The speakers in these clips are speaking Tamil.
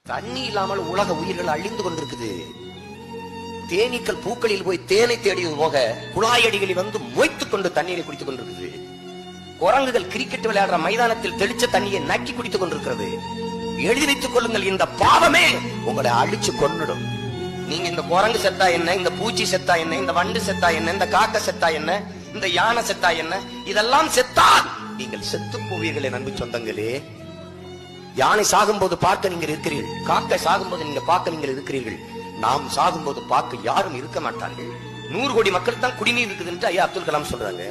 தண்ணி இல்லாமல் உலக உயிர்கள் அழிந்து கொண்டிருக்குது. தேனீக்கள் பூக்களில் போய் தேனை தேடியது போக குழாயடிகளில் வந்து மொய்த்துக் கொண்டு தண்ணீரை குடித்துக் கொண்டிருக்குது. குரங்குகள் கிரிக்கெட் விளையாடுற மைதானத்தில் தெளிச்ச தண்ணியை நக்கி குடித்துக் கொண்டிருக்கிறது. எழுதி வைத்துக் கொள்ளுங்கள், இந்த பாவமே உங்களை அழிச்சு கொன்னுடும். நீங்க இந்த குரங்கு செத்தா என்ன, இந்த பூச்சி செத்தா என்ன, இந்த வண்டு செத்தா என்ன, இந்த காக்க செத்தா என்ன, இந்த யானை செத்தா என்ன, இதெல்லாம் செத்தால் நீங்கள் செத்து போவீர்களே நண்பு சொந்தங்களே. யானை சாகும் போது பார்க்க நீங்கள் இருக்கிறீர்கள், காக்கை சாகும் போது நீங்க பார்க்க நீங்கள் இருக்கிறீர்கள். நாம் சாகும் போது பார்க்க யாரும் இருக்க மாட்டார்கள். 100 கோடி மக்கள் தான் குடிநீர் இருக்குதுன்னு ஐயா அப்துல் கலாம் சொல்றாங்க.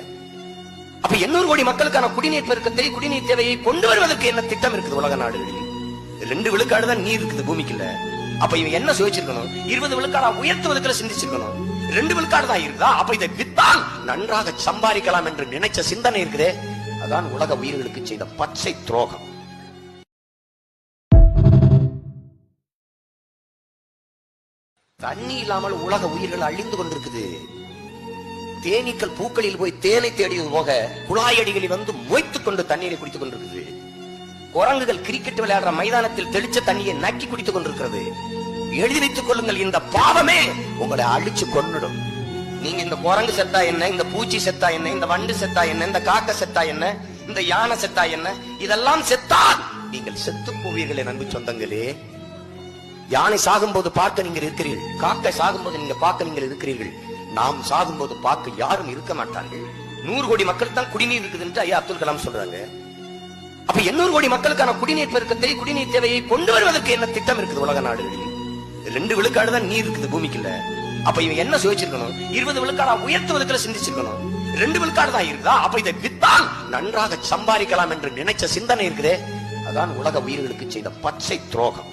அப்ப 800 கோடி மக்களுக்கான குடிநீர் பெருக்கத்தை, குடிநீர் தேவையை கொண்டு வருவதற்கு என்ன திட்டம் இருக்குது உலக நாடுகளில்? 2 விழுக்காடு தான் நீர் இருக்குது பூமிக்குள்ள. அப்ப இவன் என்ன யோசிச்சிருக்கணும்? 20 விழுக்காடா உயர்த்துவதற்கு சிந்திச்சிருக்கணும். 2 விழுக்காடு தான் இருக்குதா? அப்ப இதை வித்தால் நன்றாக சம்பாதிக்கலாம் என்று நினைச்ச சிந்தனை இருக்குதே, அதான் உலக உயிர்களுக்கு செய்த பச்சை துரோகம். தண்ணி இல்லாமல் உலக உயிர்கள் அழிந்து கொண்டிருக்குது. தேனீக்கள் பூக்களில் போய் தேனை தேடியது போக குழாயடிகளில் வந்து மொய்த்துக் கொண்டு தண்ணீரை குடித்துக் கொண்டிருக்குது. குரங்குகள் கிரிக்கெட் விளையாடுற மைதானத்தில் தெளிச்ச தண்ணியை நக்கி குடித்துக் கொண்டிருக்கிறது. எழுதி வைத்துக் கொள்ளுங்கள், இந்த பாவமே உங்களை அழிச்சு கொன்னுடும். நீங்க இந்த குரங்கு செத்தா என்ன, இந்த பூச்சி செத்தா என்ன, இந்த வண்டு செத்தா என்ன, இந்த காக்க செத்தா என்ன, இந்த யானை செத்தா என்ன, இதெல்லாம் செத்தால் நீங்கள் செத்து போவீர்களே நண்பு சொந்தங்களே. யானை சாகும் போது பார்க்க நீங்கள் இருக்கிறீர்கள், காக்கை சாகும் போது நீங்க பார்க்க நீங்கள் இருக்கிறீர்கள். நாம் சாகும் போது பார்க்க யாரும் இருக்க மாட்டார்கள். 100 கோடி மக்கள் தான் குடிநீர் இருக்குதுன்னு ஐயா அப்துல் கலாம் சொல்றாங்க. அப்ப 800 கோடி மக்களுக்கான குடிநீர் பெருக்கத்தை, குடிநீர் தேவையை கொண்டு வருவதற்கு என்ன திட்டம் இருக்குது உலக நாடுகளில்? 2 விழுக்காடு தான் நீர் இருக்குது பூமிக்குள்ள. அப்ப இவன் என்ன யோசிச்சிருக்கணும்? 20 விழுக்காடா உயர்த்துவதற்கு சிந்திச்சிருக்கணும். 2 விழுக்காடு தான் இருக்குதா? அப்ப இதை வித்தால் நன்றாக சம்பாதிக்கலாம் என்று நினைச்ச சிந்தனை இருக்குதே, அதான் உலக உயிர்களுக்கு செய்த பச்சை துரோகம்.